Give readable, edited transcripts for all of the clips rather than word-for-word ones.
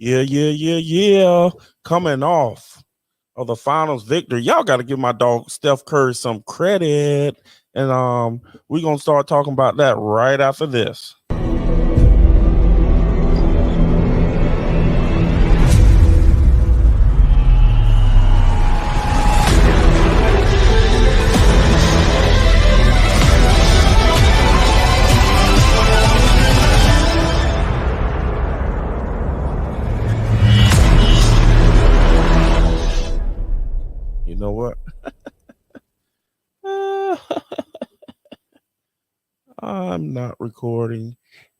Yeah. Coming off of the finals victory. Y'all got to give my dog Steph Curry some credit. And we're going to start talking about that right after this. You know what? I'm not recording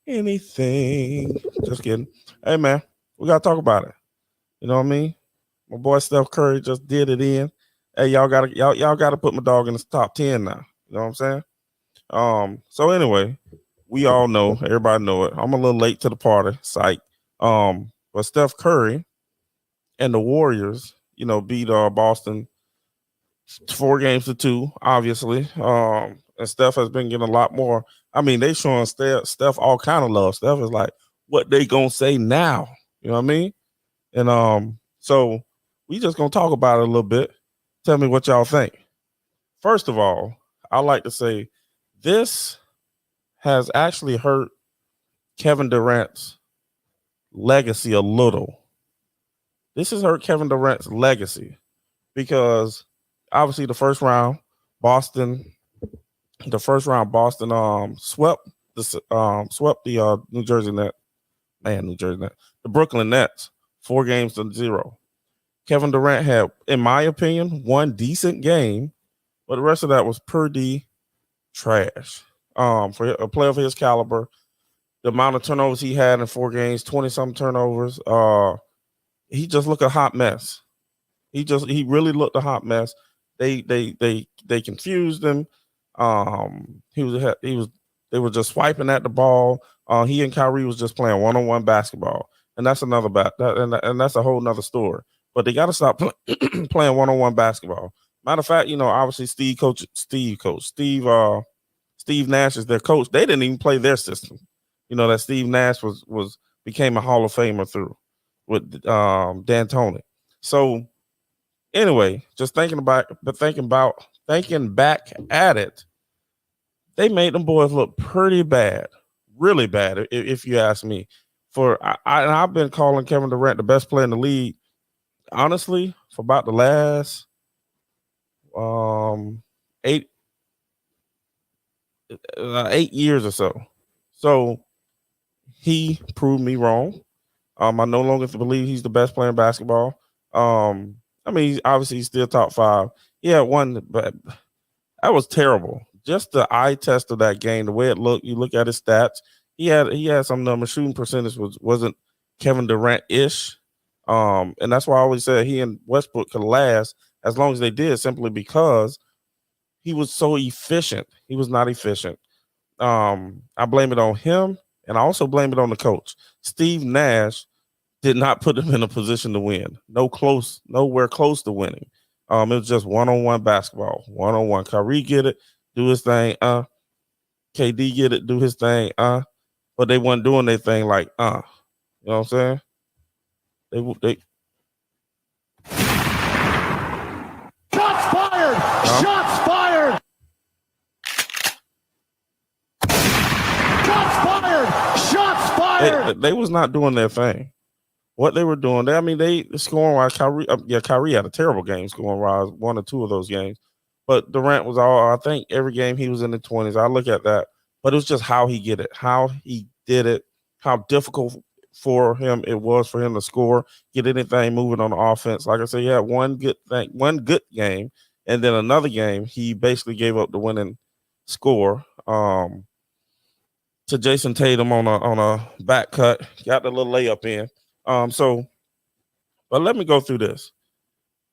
anything. Just kidding. Hey, man, we got to talk about it. You know what I mean? My boy Steph Curry just did it in. Hey, y'all gotta put my dog in the top 10 now. You know what I'm saying? So anyway, we all know, everybody know it. I'm a little late to the party, psych. But Steph Curry and the Warriors, beat Boston 4-2, obviously. And Steph has been getting a lot more. I mean, they showing Steph all kind of love. Steph is like, what they gonna say now? You know what I mean? And so we just gonna talk about it a little bit. Tell me what y'all think. First of all, I like to say this has actually hurt Kevin Durant's legacy a little. This has hurt Kevin Durant's legacy because obviously the first round, Boston swept the New Jersey Nets. The Brooklyn Nets 4-0. Kevin Durant had, in my opinion, one decent game, but the rest of that was pretty trash. For a player of his caliber, the amount of turnovers he had in 4 games, 20-something turnovers, he just looked a hot mess. He really looked a hot mess. They confused him. They were just swiping at the ball. He and Kyrie was just playing one-on-one basketball, and that's another and that's a whole nother story. But they got to stop playing one-on-one basketball. Matter of fact, obviously Steve Nash is their coach. They didn't even play their system. That Steve Nash became a Hall of Famer through with D'Antoni. So anyway, just thinking back at it, they made them boys look pretty bad, really bad, if you ask me. I've been calling Kevin Durant the best player in the league, honestly, for about the last 8 years or so. So he proved me wrong. I no longer believe he's the best player in basketball. He's still top 5. Yeah, one, but that was terrible. Just the eye test of that game, the way it looked. You look at his stats. He had some numbers. Shooting percentage wasn't Kevin Durant-ish. And that's why I always said he and Westbrook could last as long as they did, simply because he was so efficient. He was not efficient. I blame it on him, and I also blame it on the coach. Steve Nash did not put him in a position to win. Nowhere close to winning. It was just one-on-one basketball, one-on-one. Kyrie get it, do his thing. KD get it, do his thing. But they weren't doing their thing like. You know what I'm saying? They. Shots fired! Shots fired! Shots fired! Shots fired! They was not doing their thing. What they were doing, they scoring wise. Kyrie had a terrible game scoring wise, 1 or 2 of those games. But Durant was I think every game he was in the 20s. I look at that, but it was just how he did it, how difficult for him it was for him to score, get anything moving on the offense. Like I said, he had one good game, and then another game he basically gave up the winning score to Jason Tatum on a back cut, got the little layup in. But let me go through this.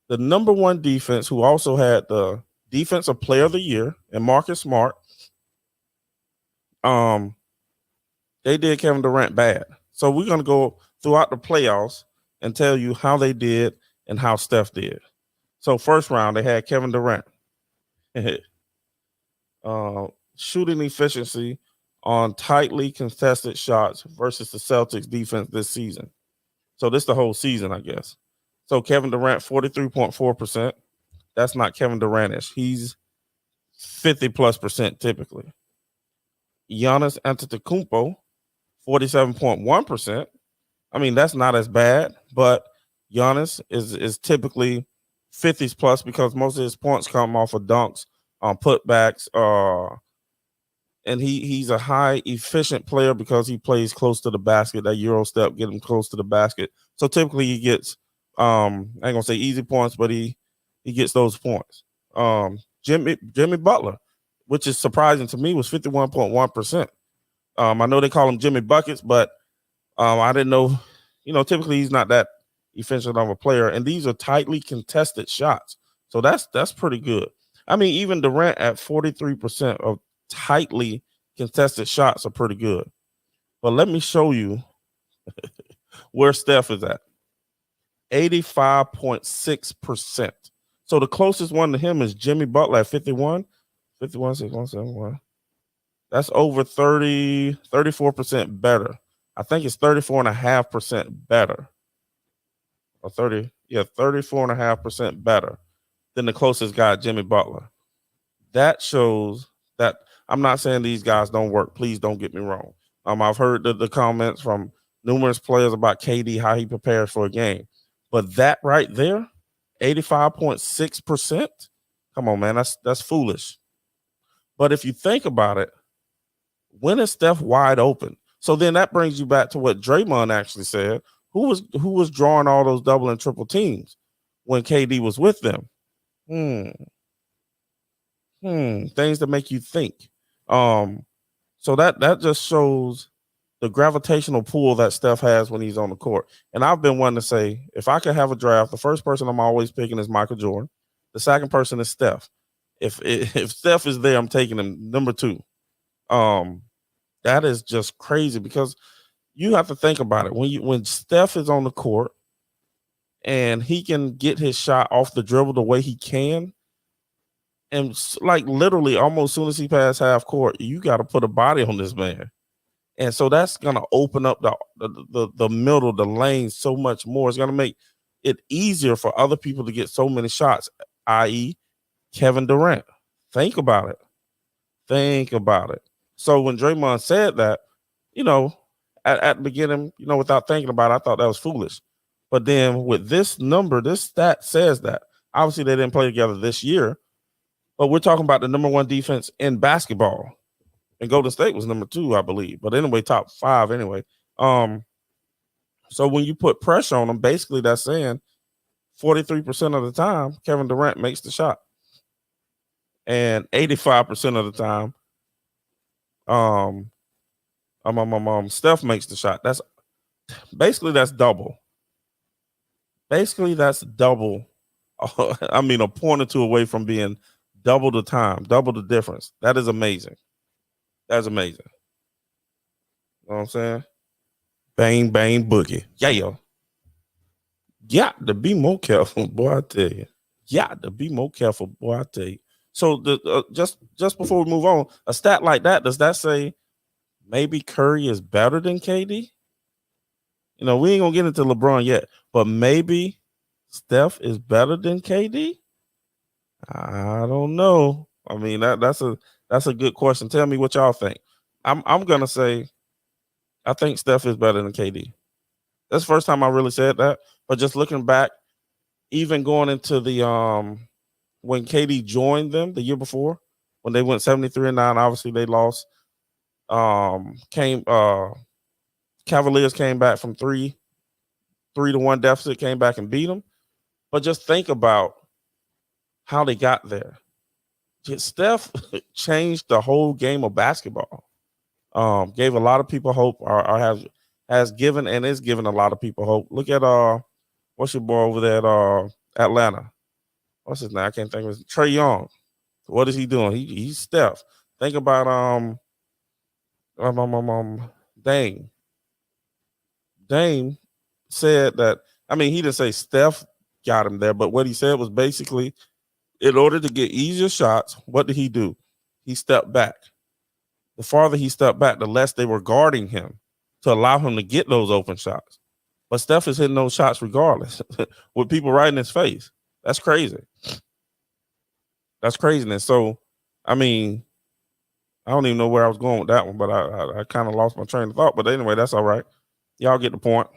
The number 1 defense, who also had the Defensive Player of the Year, and Marcus Smart, they did Kevin Durant bad. So we're going to go throughout the playoffs and tell you how they did and how Steph did. So first round, they had Kevin Durant. Shooting efficiency on tightly contested shots versus the Celtics defense this season. So this the whole season, I guess. So Kevin Durant, 43.4%. That's not Kevin Durant-ish. He's 50+% typically. Giannis Antetokounmpo, 47.1%. I mean, that's not as bad, but Giannis is typically 50s plus because most of his points come off of dunks, putbacks, and he's a high efficient player because he plays close to the basket. That Euro step get him close to the basket. So typically he gets I ain't gonna say easy points, but he gets those points. Jimmy Butler, which is surprising to me, was 51.1%. I know they call him Jimmy Buckets, but I didn't know, typically he's not that efficient of a player, and these are tightly contested shots. So that's pretty good. I mean, even Durant at 43% of tightly contested shots are pretty good. But let me show you where Steph is at. 85.6%. So the closest one to him is Jimmy Butler at 51, 51, That's over 34% better. I think it's 34.5% better. Or 34.5% better than the closest guy, Jimmy Butler. That shows that I'm not saying these guys don't work. Please don't get me wrong. I've heard the comments from numerous players about KD, how he prepares for a game. But that right there, 85.6%, come on, man, that's foolish. But if you think about it, when is Steph wide open? So then that brings you back to what Draymond actually said. Who was drawing all those double and triple teams when KD was with them? Things that make you think. So that just shows the gravitational pull that Steph has when he's on the court. And I've been one to say, if I could have a draft, the first person I'm always picking is Michael Jordan. The second person is Steph. If Steph is there, I'm taking him number 2. That is just crazy because you have to think about it. When Steph is on the court and he can get his shot off the dribble the way he can, and like literally almost as soon as he passes half court, you got to put a body on this man. And so that's going to open up the middle, the lane so much more. It's going to make it easier for other people to get so many shots, i.e. Kevin Durant. Think about it. So when Draymond said that, at the beginning, without thinking about it, I thought that was foolish. But then with this number, this stat says that. Obviously, they didn't play together this year, but we're talking about the number 1 defense in basketball. And Golden State was number 2, I believe. But anyway, top 5 anyway. So when you put pressure on them, basically that's saying 43% of the time, Kevin Durant makes the shot. And 85% of the time, Steph makes the shot. That's double. That's double. I mean, a point or two away from being double the time, double the difference. That is amazing. That's amazing. You know what I'm saying? Bang, bang, boogie. Yeah. Got to be more careful, boy, I tell you. So just before we move on, a stat like that, does that say maybe Curry is better than KD? We ain't going to get into LeBron yet, but maybe Steph is better than KD? I don't know. I mean, that's a good question. Tell me what y'all think. I'm going to say I think Steph is better than KD. That's the first time I really said that, but just looking back, even going into the when KD joined them the year before, when they went 73-9, obviously they lost. Cavaliers came back from 3-1 deficit, came back and beat them. But just think about how they got there. Steph changed the whole game of basketball. Gave a lot of people hope, or has given and is giving a lot of people hope. Look at what's your boy over there at Atlanta? What's his name? I can't think of his name. Trae Young. What is he doing? He's Steph. Think about Dame. Dame said that. I mean, he didn't say Steph got him there, but what he said was basically, in order to get easier shots, what did he do? He stepped back. The farther he stepped back, the less they were guarding him to allow him to get those open shots. But Steph is hitting those shots regardless with people right in his face. That's crazy. That's craziness. So, I mean, I don't even know where I was going with that one, but I kind of lost my train of thought. But anyway, that's all right. Y'all get the point.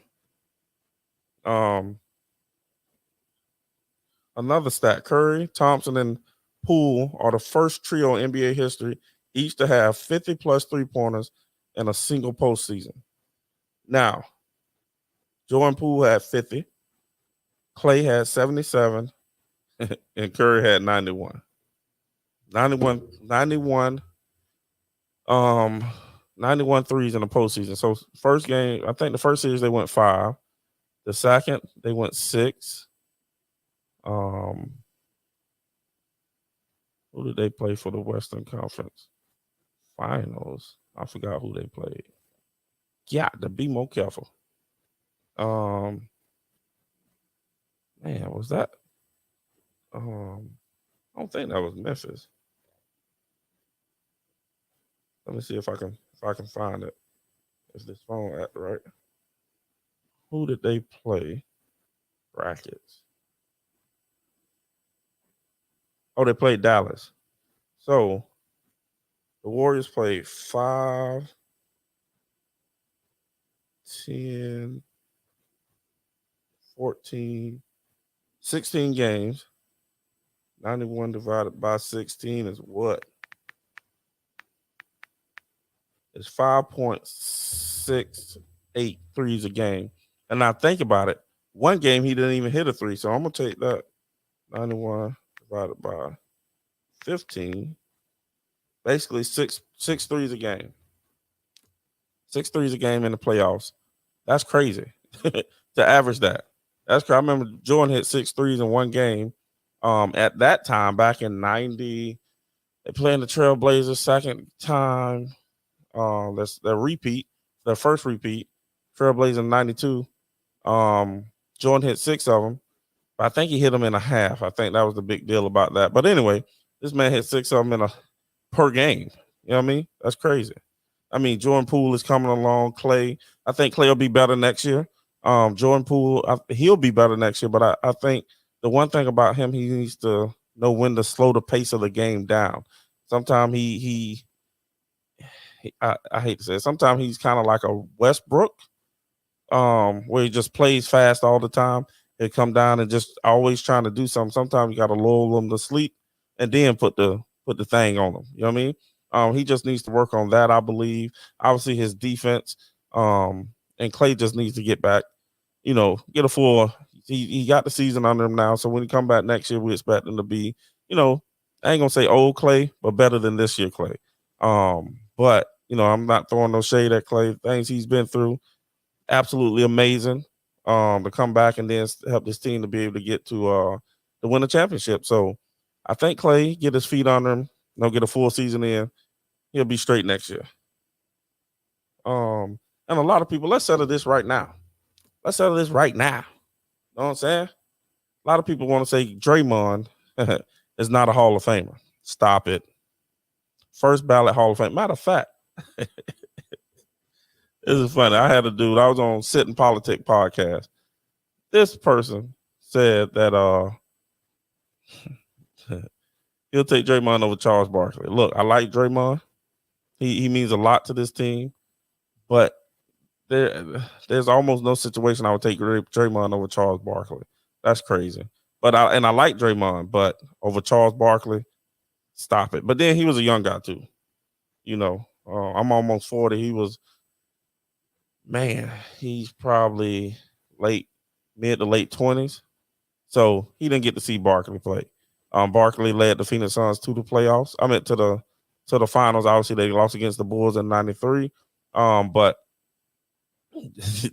Another stat: Curry, Thompson, and Poole are the first trio in NBA history each to have 50 plus 3-pointers in a single postseason. Now, Jordan Poole had 50, Clay had 77, and Curry had 91. 91 threes in the postseason. So first game, I think the first series they went 5. The second they went 6. Who did they play for the Western Conference Finals? I forgot who they played. Yeah, to be more careful. Man, was that? I don't think that was Memphis. Let me see if I can find it. Is this phone at right? Who did they play? Brackets. Oh, they played Dallas. So the Warriors played 5, 10, 14, 16 games. 91 divided by 16 is what? It's 5.68 threes a game. And now think about it. One game he didn't even hit a 3. So I'm going to take that 91 divided by 15. Basically 6 threes a game. 6 threes a game in the playoffs. That's crazy to average that. That's crazy. I remember Jordan hit 6 threes in one game. At that time, back in 90, they playing the Trailblazers second time. That's the repeat, the first repeat. Trailblazers 92. Jordan hit 6 of them. But I think he hit them in a half. I think that was the big deal about that. But anyway, this man hit 6 of them per game. You know what I mean? That's crazy. I mean, Jordan Poole is coming along. Clay, I think Clay will be better next year. Jordan Poole, he'll be better next year. But I think the one thing about him, he needs to know when to slow the pace of the game down. Sometimes I hate to say it, sometimes he's kind of like a Westbrook, where he just plays fast all the time. He'll come down and just always trying to do something. Sometimes you got to lull them to sleep and then put the thing on them. You know what I mean? He just needs to work on that, I believe. Obviously, his defense, and Clay just needs to get back, get a full. He got the season under him now. So when he come back next year, we expect him to be, I ain't going to say old Clay, but better than this year Clay. But, I'm not throwing no shade at Clay. Things he's been through, absolutely amazing. To come back and then help this team to be able to get to win a championship. So I think Clay get his feet under him, get a full season in. He'll be straight next year. And a lot of people, let's settle this right now. Know what I'm saying? A lot of people want to say Draymond is not a Hall of Famer. Stop it. First ballot Hall of Fame. Matter of fact, this is funny. I had a dude, I was on Sitting Politic podcast. This person said that he'll take Draymond over Charles Barkley. Look, I like Draymond. He means a lot to this team, but there's almost no situation I would take Draymond over Charles Barkley. That's crazy. But I like Draymond, but over Charles Barkley, stop it. But then he was a young guy too. I'm almost 40. He's probably mid to late 20s. So he didn't get to see Barkley play. Barkley led the Phoenix Suns to the playoffs. I mean, to the finals. Obviously, they lost against the Bulls in 93. But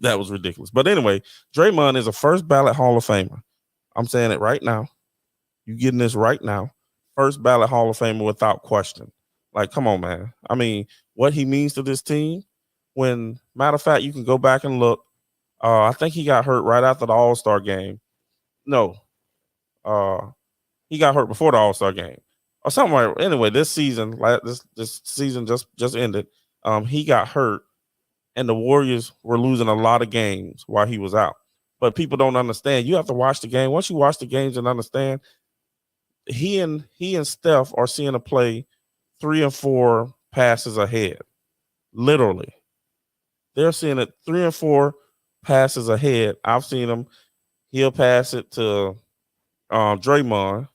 that was ridiculous. But anyway, Draymond is a first ballot Hall of Famer. I'm saying it right now. You getting this right now. First ballot Hall of Famer without question. Like, come on, man. I mean, what he means to this team. When, matter of fact, you can go back and look. I think he got hurt right after the All-Star game. No. He got hurt before the All-Star game. Or something like, anyway, this season, this season just ended. He got hurt and the Warriors were losing a lot of games while he was out. But people don't understand. You have to watch the game. Once you watch the games and understand, he and Steph are seeing a play 3 and 4 passes ahead. Literally. They're seeing it 3 and 4 passes ahead. I've seen him. He'll pass it to Draymond.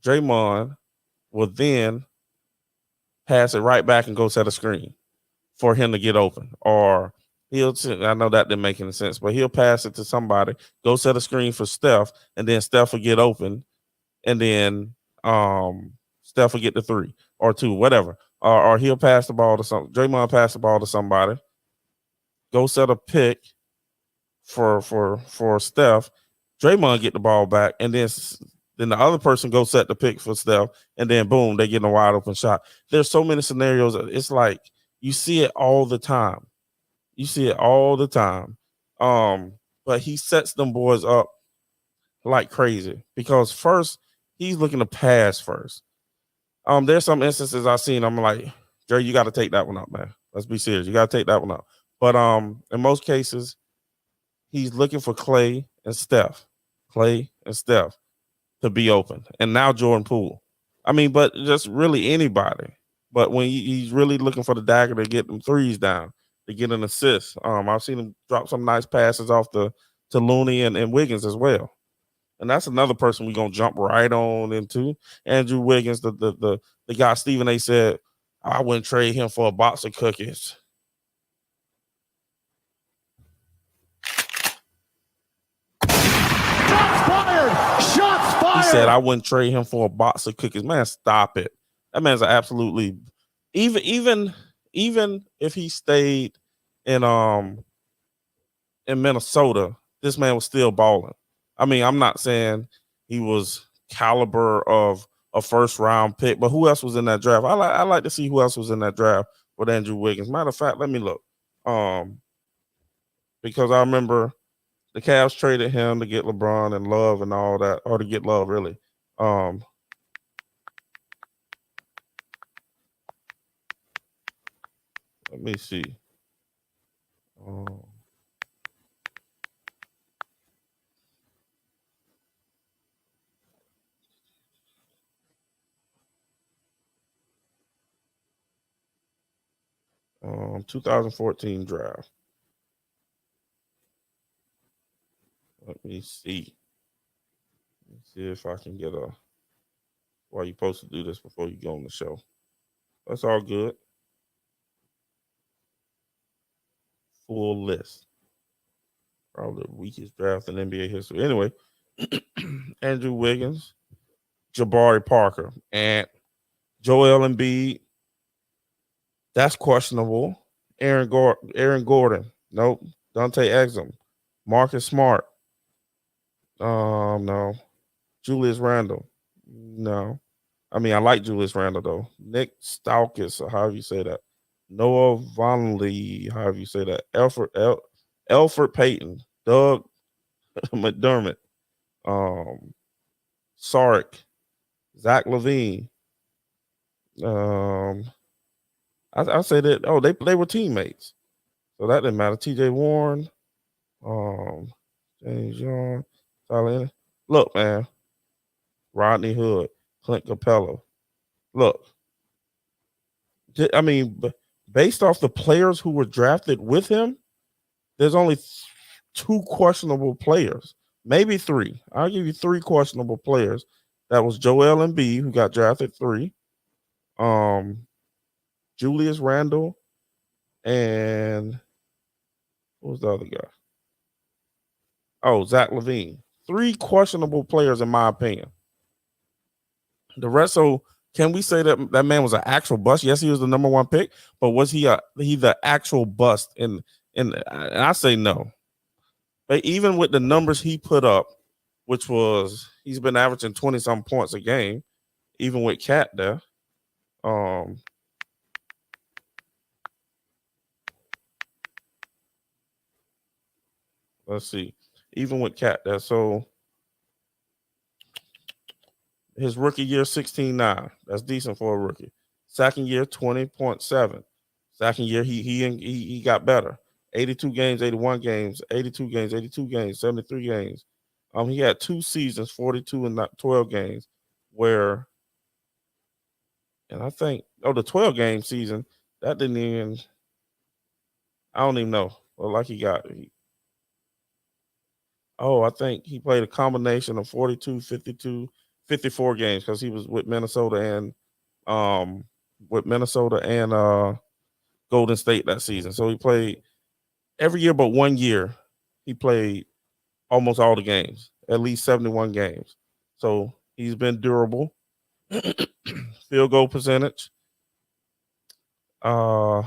Draymond will then pass it right back and go set a screen for him to get open. Or I know that didn't make any sense, but he'll pass it to somebody, go set a screen for Steph, and then Steph will get open, and then Steph will get the 3 or 2, whatever. Or he'll pass the ball to some. Draymond pass the ball to somebody, go set a pick for Steph. Draymond get the ball back, and then the other person go set the pick for Steph, and then boom, they get a wide open shot. There's so many scenarios. It's like you see it all the time. You see it all the time. But he sets them boys up like crazy because first he's looking to pass first. There's some instances I've seen. I'm like, Jerry, you got to take that one out, man. Let's be serious. You got to take that one out. But in most cases, he's looking for Clay and Steph to be open. And now Jordan Poole. I mean, but just really anybody. But when he's really looking for the dagger to get them threes down, to get an assist. I've seen him drop some nice passes off to Looney and Wiggins as well. And that's another person we're going to jump right on into. Andrew Wiggins, the guy Stephen A. said, I wouldn't trade him for a box of cookies. Shots fired! He said, I wouldn't trade him for a box of cookies. Man, stop it. That man's absolutely even if he stayed in Minnesota, this man was still balling. I mean, I'm not saying he was caliber of a first round pick, but who else was in that draft? I like to see who else was in that draft with Andrew Wiggins. Matter of fact, let me look. Because I remember the Cavs traded him to get LeBron and Love and all that, or to get Love, really. Let me see. 2014 draft. Let me see. Let's see if I can get a. Why you supposed to do this before you go on the show? That's all good. Full list. Probably the weakest draft in NBA history. Anyway, Andrew Wiggins, Jabari Parker, and Joel Embiid. That's questionable. Aaron Gordon. Nope. Dante Exum. Marcus Smart. No. Julius Randle. No. I mean, I like Julius Randle, though. Nick Stauskas, or however you say that. Noah Vonleh, however you say that. Elfrid Payton. Doug McDermott. Sark. Zach LaVine. I say that, they were teammates. So that didn't matter. TJ Warren. James Young. Tyler. Look, man. Rodney Hood. Clint Capella. Look. I mean, based off the players who were drafted with him, there's only 2 questionable players. Maybe 3. I'll give you 3 questionable players. That was Joel Embiid, who got drafted 3. Julius Randle, and what was the other guy? Oh, Zach LaVine. 3 questionable players, in my opinion. The rest, so can we say that that man was an actual bust? Yes, he was the number 1 pick, but was he the actual bust? And I say no. But even with the numbers he put up, which was he's been averaging 20-some points a game, even with Cat there. Let's see. Even with Cat there. So his rookie year, 16.9. That's decent for a rookie. Second year, 20.7. Second year, he got better. 82 games, 81 games, 82 games, 82 games, 73 games. He had 2 seasons, 42 and not 12 games, where, and I think, the 12 game season, that didn't even, I don't even know. Well, like I think he played a combination of 42, 52, 54 games because he was with um Minnesota and Golden State that season. So he played every year but 1 year. He played almost all the games, at least 71 games. So he's been durable. Field goal percentage. 18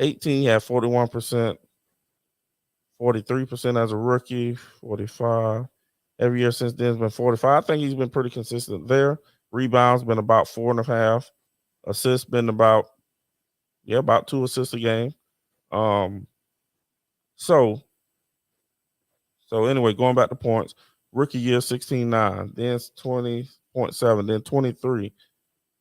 he had 41%, 43% as a rookie, 45. Every year since then has been 45. I think he's been pretty consistent there. Rebounds been about 4.5. Assists been about 2 assists a game. Um, so anyway, going back to points, rookie year 16.9, then 20.7, then 23,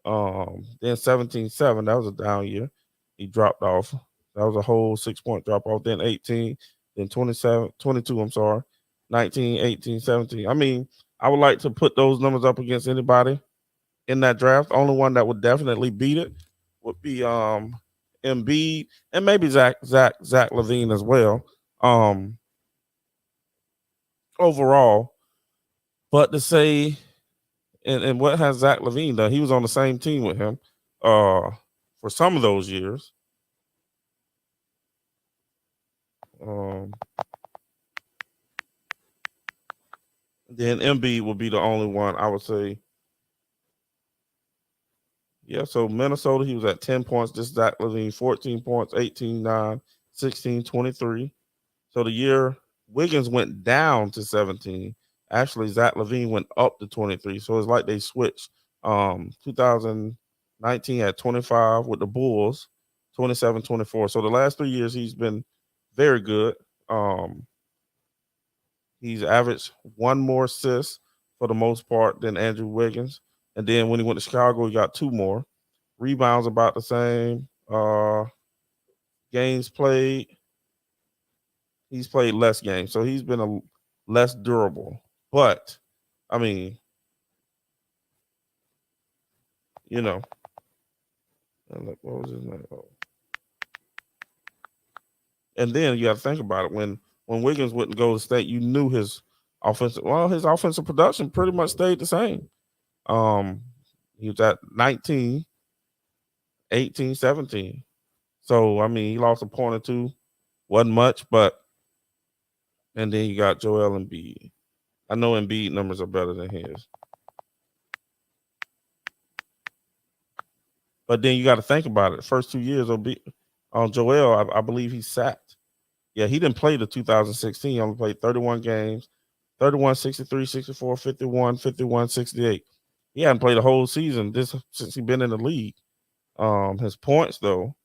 then 17.7. That was a down year. He dropped off. That was a whole 6-point drop off. Then 18, then 27, 22. I'm sorry, 19, 18, 17. I mean, I would like to put those numbers up against anybody in that draft. The only one that would definitely beat it would be Embiid and maybe Zach LaVine as well. Overall, but to say, and what has Zach LaVine done? He was on the same team with him for some of those years. Then Embiid will be the only one I would say. Yeah, so Minnesota, he was at 10 points. This is Zach LaVine, 14 points, 18, 9, 16, 23. So the year Wiggins went down to 17. Actually, Zach LaVine went up to 23. So it's like they switched. 2019 at 25 with the Bulls, 27, 24. So the last 3 years he's been very good. He's averaged 1 more assist for the most part than Andrew Wiggins. And then when he went to Chicago, he got 2 more. Rebounds about the same. Games played. He's played less games, so he's been less durable. But I mean, what was his name? And then you got to think about it. When Wiggins wouldn't go to state, you knew his offensive production pretty much stayed the same. He was at 19, 18, 17. So I mean, he lost a point or two, wasn't much, and then you got Joel Embiid. I know Embiid numbers are better than his. But then you got to think about it. The first 2 years on Joel, I believe he sat. Yeah, he didn't play the 2016. He only played 31 games, 31, 63, 64, 51, 51, 68. He hadn't played a whole season since he's been in the league. His points, though,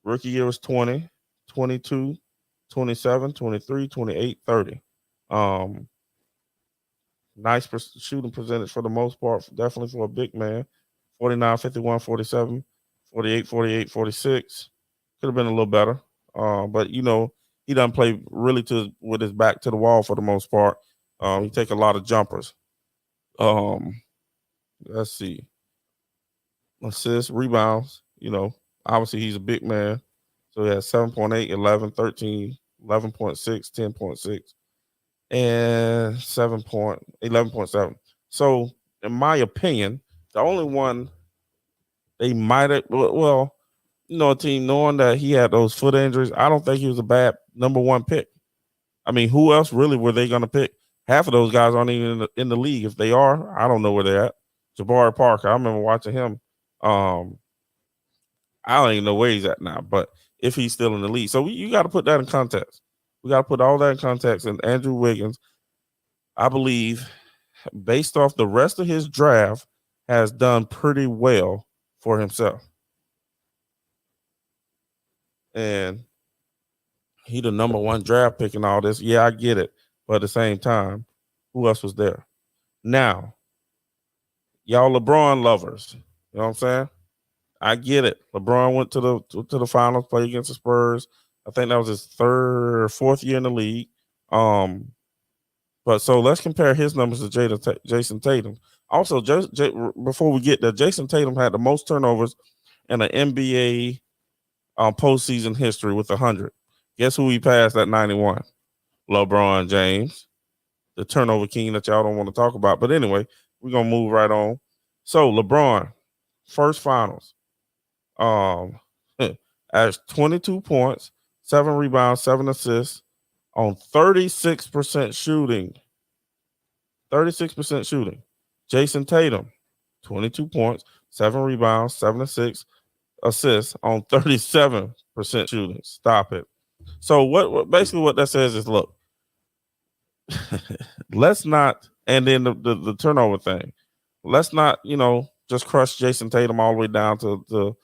rookie year was 20, 22, 27, 23, 28, 30. Nice shooting percentage for the most part, definitely for a big man. 49, 51, 47, 48, 48, 46. Could have been a little better. But he doesn't play really with his back to the wall for the most part. He take a lot of jumpers. Let's see. Assists, rebounds, obviously he's a big man. So he has 7.8, 11, 13, 11.6, 10.6, and 11.7. So in my opinion, the only one they might have, a team knowing that he had those foot injuries, I don't think he was a bad number 1 pick. I mean, who else really were they going to pick? Half of those guys aren't even in the league. If they are, I don't know where they're at. Jabari Parker, I remember watching him. I don't even know where he's at now, but if he's still in the league. So you got to put that in context. We got to put all that in context. And Andrew Wiggins, I believe, based off the rest of his draft, has done pretty well for himself. And he the number 1 draft pick and all this. Yeah, I get it. But at the same time, who else was there? Now, y'all LeBron lovers. You know what I'm saying? I get it. LeBron went to the finals, played against the Spurs. I think that was his third or fourth year in the league. Um, but so let's compare his numbers to Jason Tatum. Also, before we get there, Jason Tatum had the most turnovers in the NBA postseason history with 100. Guess who he passed at 91? LeBron James, the turnover king that y'all don't want to talk about. But anyway, we're gonna move right on. So LeBron, first finals, um, as 22 points, 7 rebounds, 7 assists on 36% shooting. 36% shooting. Jason Tatum, 22 points, 7 rebounds, 7 assists on 37% shooting. Stop it. So what basically what that says is, look, let's not, and then the turnover thing. Let's not, just crush Jason Tatum all the way down to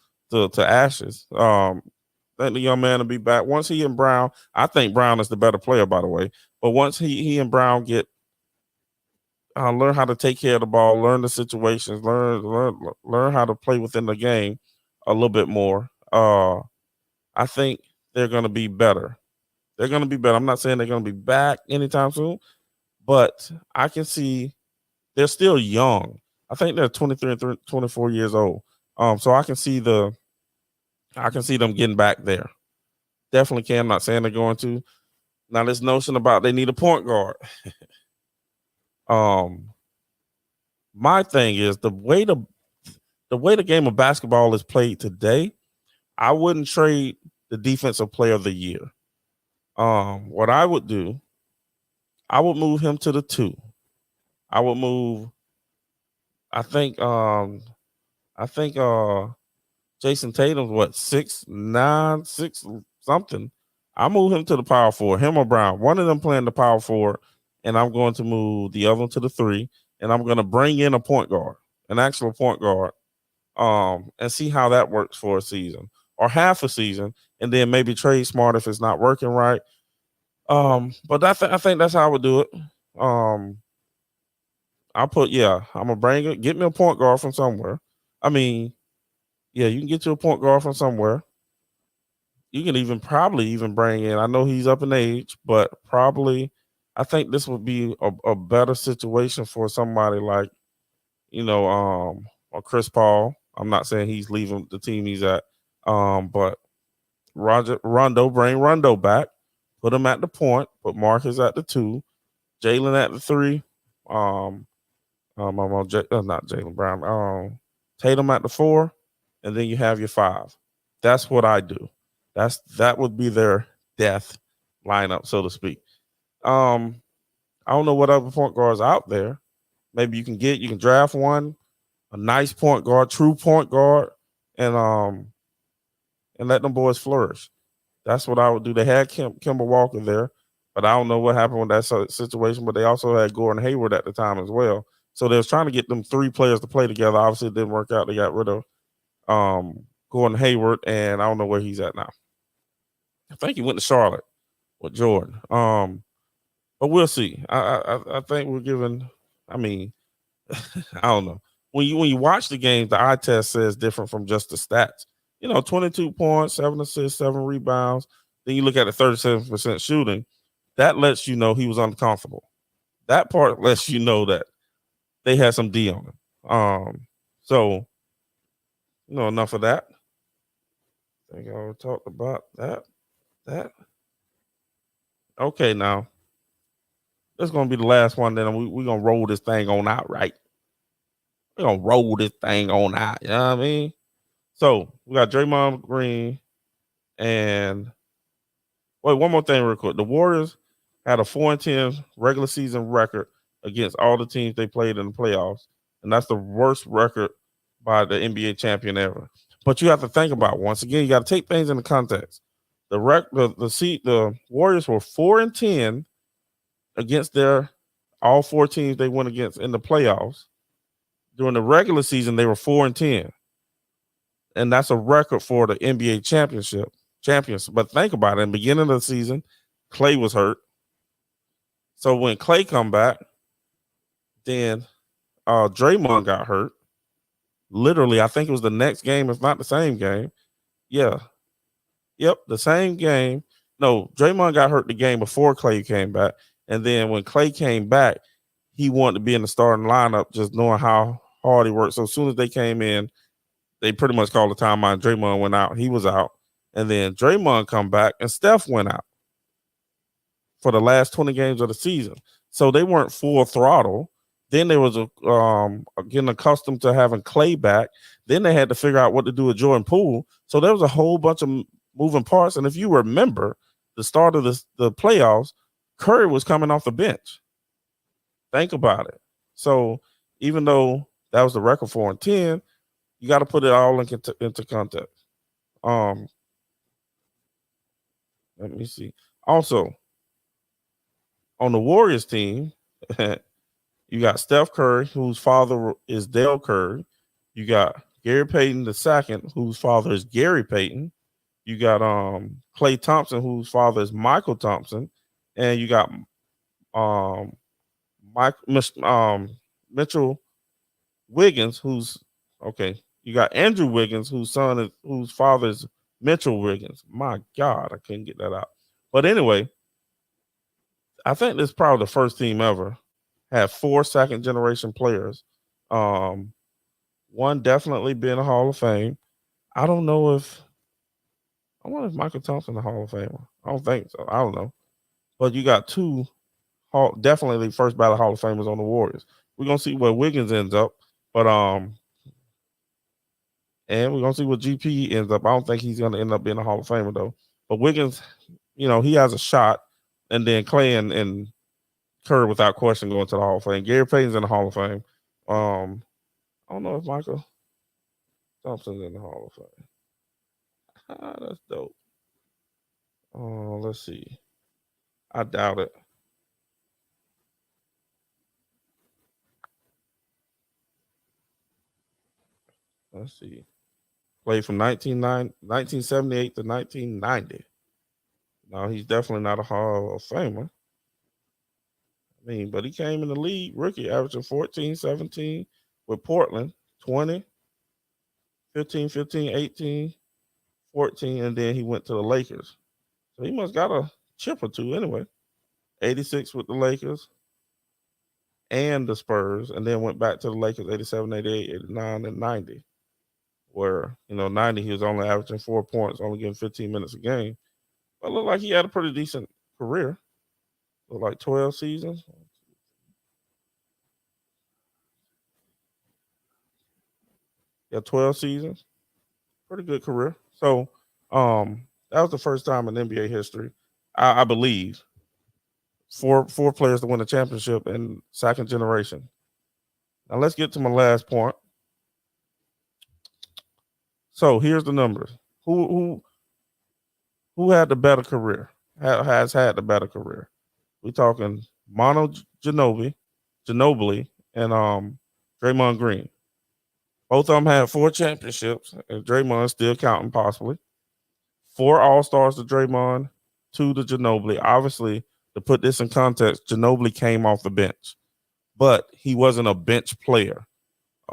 ashes. Let the young man to be back. Once he and Brown, I think Brown is the better player, by the way. But once he and Brown get learn how to take care of the ball, learn the situations, learn how to play within the game a little bit more. I think they're going to be better. They're going to be better. I'm not saying they're going to be back anytime soon, but I can see they're still young. I think they're 23 and 24 years old. So I can see them getting back there. Definitely can. I'm not saying they're going to. Now this notion about they need a point guard. My thing is the way the game of basketball is played today, I wouldn't trade the defensive player of the year. What I would do, I would move him to the 2. I would move. I think Jason Tatum's what 6'9", 6 something. I move him to the power forward. Him or Brown, one of them playing the power forward, and I'm going to move the other one to the 3, and I'm going to bring in a point guard, an actual point guard, and see how that works for a season or half a season, and then maybe trade smart if it's not working right. But I think that's how I would do it. I'm gonna bring it. Get me a point guard from somewhere. I mean, yeah, you can get you a point guard from somewhere. You can probably even bring in. I know he's up in age, but probably I think this would be a better situation for somebody like or Chris Paul. I'm not saying he's leaving the team he's at, but bring Rondo back, put him at the point, put Marcus at the 2, Jalen at the 3, not Jalen Brown, Tatum at the 4, and then you have your 5. That's what I do. That would be their death lineup, so to speak. I don't know what other point guards out there. Maybe you can draft one, a nice point guard, true point guard, and let them boys flourish. That's what I would do. They had Kemba Walker there, but I don't know what happened with that situation. But they also had Gordon Hayward at the time as well. So they was trying to get them 3 players to play together. Obviously, it didn't work out. They got rid of Gordon Hayward, and I don't know where he's at now. I think he went to Charlotte with Jordan. But we'll see. I think we're giving. I mean, I don't know. When you watch the game, the eye test says different from just the stats. 22 points, 7 assists, 7 rebounds. Then you look at the 37% shooting. That lets you know he was uncomfortable. That part lets you know that they had some D on him. So, enough of that. I think I already talked about that. Okay, now. This is going to be the last one. Then we're going to roll this thing on out, right? We're going to roll this thing on out. You know what I mean? So, we got Draymond Green and wait, one more thing real quick. The Warriors had a 4-10 regular season record against all the teams they played in the playoffs, and that's the worst record by the NBA champion ever. But you have to think about, once again, you got to take things into context. The Warriors were 4-10 against all 4 teams they went against in the playoffs. During the regular season, they were 4-10. And that's a record for the NBA champions. But think about it. In the beginning of the season, Klay was hurt. So when Klay come back, then Draymond got hurt. literally, I think it was the next game, if not the same game. Yeah. Yep, the same game. No, Draymond got hurt the game before Clay came back. And then when Clay came back, he wanted to be in the starting lineup, just knowing how hard he worked. So as soon as they came in, they pretty much called the timeout. Draymond went out. He was out. And then Draymond come back and Steph went out for the last 20 games of the season. So they weren't full throttle. Then they was getting accustomed to having Clay back. Then they had to figure out what to do with Jordan Poole. So there was a whole bunch of moving parts. And if you remember the start of the playoffs, Curry was coming off the bench. Think about it. So even though that was the record 4-10, you got to put it all into context. Let me see. Also, on the Warriors team, you got Steph Curry, whose father is Dale Curry. You got Gary Payton II, whose father is Gary Payton. You got Klay Thompson, whose father is Michael Thompson, and you got Mitchell Wiggins, you got Andrew Wiggins, whose father is Mitchell Wiggins. My God, I couldn't get that out. But anyway, I think this is probably the first team ever had 4 second-generation players. One definitely being a Hall of Fame. I wonder if Michael Thompson a Hall of Famer. I don't think so. I don't know. But you got 2 definitely first ballot Hall of Famers on the Warriors. We're gonna see where Wiggins ends up, but and we're gonna see what GP ends up. I don't think he's gonna end up being a Hall of Famer though. But Wiggins, he has a shot, and then Clay and Curry without question going to the Hall of Fame. Gary Payton's in the Hall of Fame. I don't know if Michael Thompson's in the Hall of Fame. That's dope. Let's see. I doubt it. Let's see. Played from 1978 to 1990. No, he's definitely not a Hall of Famer. But he came in the league rookie, averaging 14, 17 with Portland, 20, 15, 15, 18, 14, and then he went to the Lakers. So he must got a chip or two anyway. 86 with the Lakers and the Spurs, and then went back to the Lakers 87, 88, 89, and 90. Where, 90, he was only averaging 4 points, only getting 15 minutes a game. But it looked like he had a pretty decent career. Looked like 12 seasons. Yeah, 12 seasons. Pretty good career. So that was the first time in NBA history, I believe, four players to win a championship in second generation. Now let's get to my last point. So here's the numbers. Who had the better career? Has had the better career? We talking Manu Ginobili, and Draymond Green. Both of them had 4 championships, and Draymond still counting possibly. 4 All-Stars to Draymond, 2 to Ginobili. Obviously, to put this in context, Ginobili came off the bench, but he wasn't a bench player.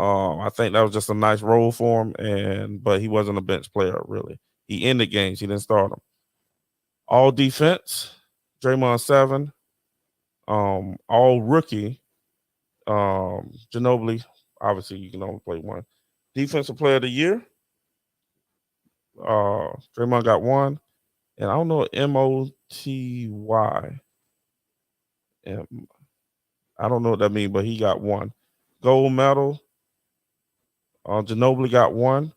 I think that was just a nice role for him, but he wasn't a bench player, really. He ended games. He didn't start them. All defense, Draymond 7. All rookie, Ginobili, obviously you can only play 1. Defensive player of the year, Draymond got 1. And I don't know MOTY. I don't know what that means, but he got 1. Gold medal, Ginobili got 1,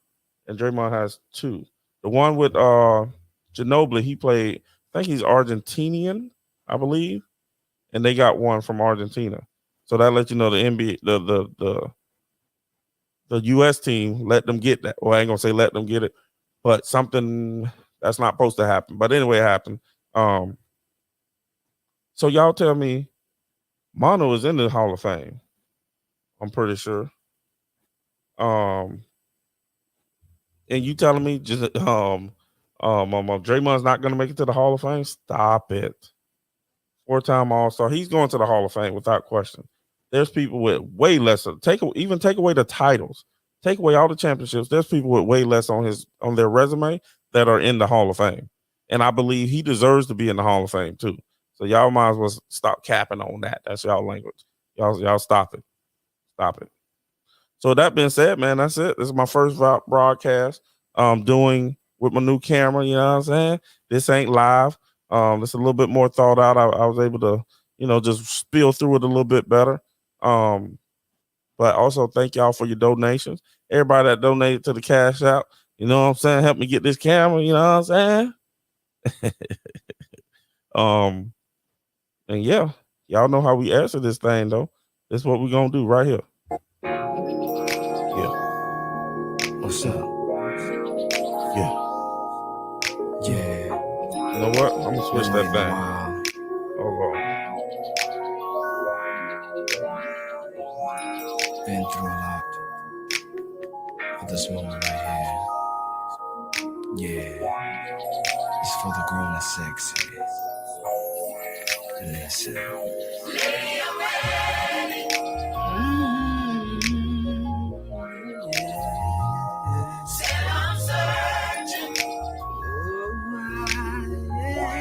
and Draymond has 2. The one with Ginobili, he played, I think he's Argentinian, I believe, and they got 1 from Argentina. So that lets you know the NBA, the U.S. team let them get that. Well, I ain't gonna say let them get it, but something that's not supposed to happen. But anyway, it happened. So y'all tell me, Manu is in the Hall of Fame. I'm pretty sure. And you telling me just Draymond's not going to make it to the Hall of Fame? Stop it. 4-time All-Star. He's going to the Hall of Fame without question. There's people with way less. Take away the titles. Take away all the championships. There's people with way less on their resume that are in the Hall of Fame, and I believe he deserves to be in the Hall of Fame too. So y'all might as well stop capping on that. That's y'all language. Y'all stop it. Stop it. So that being said, man, that's it. This is my first broadcast. Doing with my new camera. You know what I'm saying? This ain't live. It's a little bit more thought out. I was able to, just spill through it a little bit better. But also thank y'all for your donations. Everybody that donated to the Cash App, you know what I'm saying? Help me get this camera, you know what I'm saying? And yeah, y'all know how we answer this thing though. This is what we're gonna do right here. Yeah. What's up? Yeah. Yeah. You know what? I'm gonna switch that thing. Hold on. Been through a lot. For this moment right here. Yeah. It's for the grown and sexy. Listen.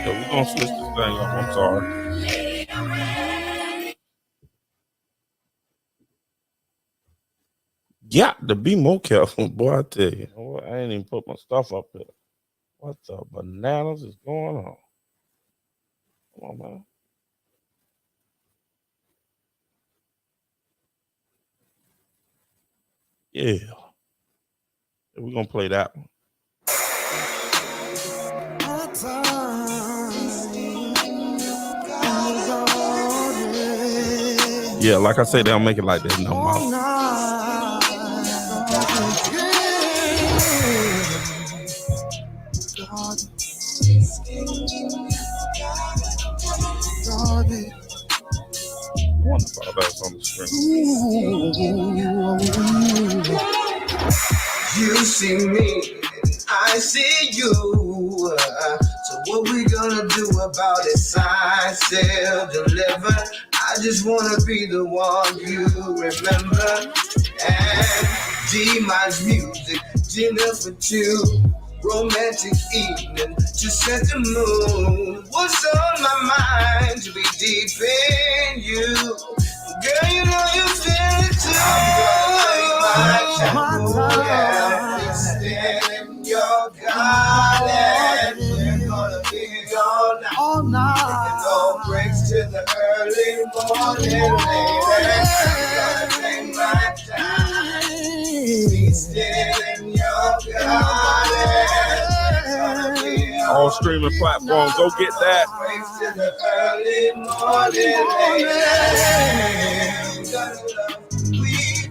Yeah, we're gonna switch this thing up. I'm sorry. Yeah, to be more careful, boy. I tell you, I ain't even put my stuff up there. What the bananas is going on? Come on, man. Yeah. We're gonna play that one. Yeah, like I said, they'll make it like that. No more. Wonderful, that's on the screen. You see me, I see you. So what we gonna do about it? Sign, sell, deliver. I just wanna be the one you remember. And D-Minds music, dinner for two. Romantic evening to set the moon. What's on my mind to be deep in you? Girl, you know you feel it too. I'm gonna take my stand in your garden. We're gonna be all night. Taking no breaks till the early morning, baby. I'm gonna take my time. Be still in your garden. All streaming platforms, go get that. We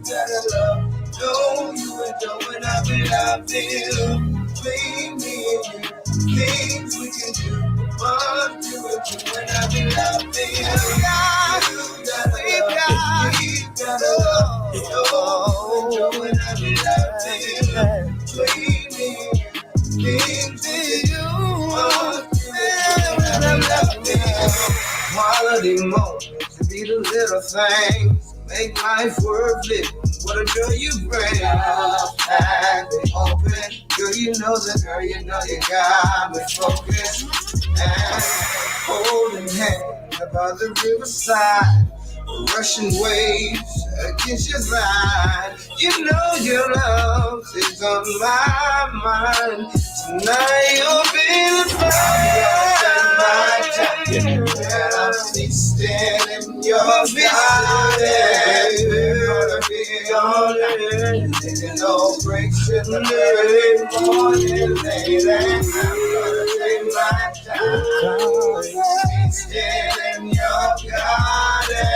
gotta love. Know you and when I've been loving. Between me and you, things we can do. Fun to it when I've been loving. We gotta love. Know you when I've been loving. Between me and you. Quality moments to be the little things make life worth living. What a joy you bring. And be open. Girl, you know you got me focused. And holding hands about the riverside. Rushing waves against your line. You know your love is on my mind. Tonight you'll be the fire. And I'll be standing in your garden. We're gonna be all night. Taking no breaks till the early morning, lady. I'm gonna take my time. Be standing in your garden.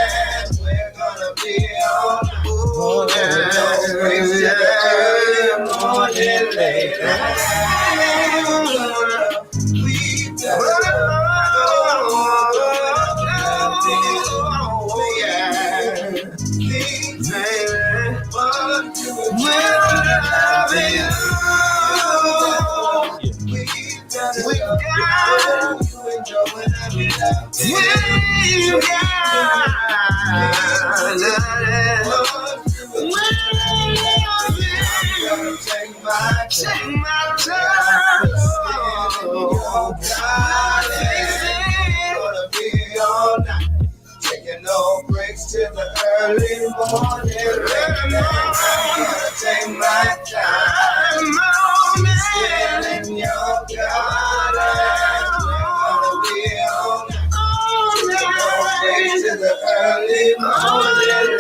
We're gonna be all night. No breaks till the early morning, lady. take my time. Gonna be all night. Taking no breaks till the early morning. Gonna take my time. Still in your garden. Gonna be all night. Taking no breaks till the early morning.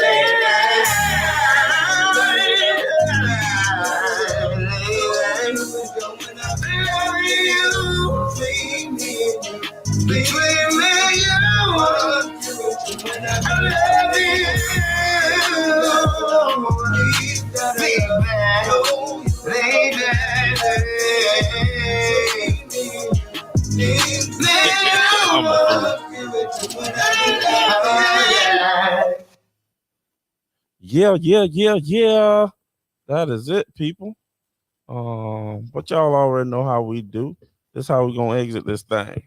Between me and you, I love you, Yeah. That is it, people. But y'all already know how we do. This is how we gonna exit this thing.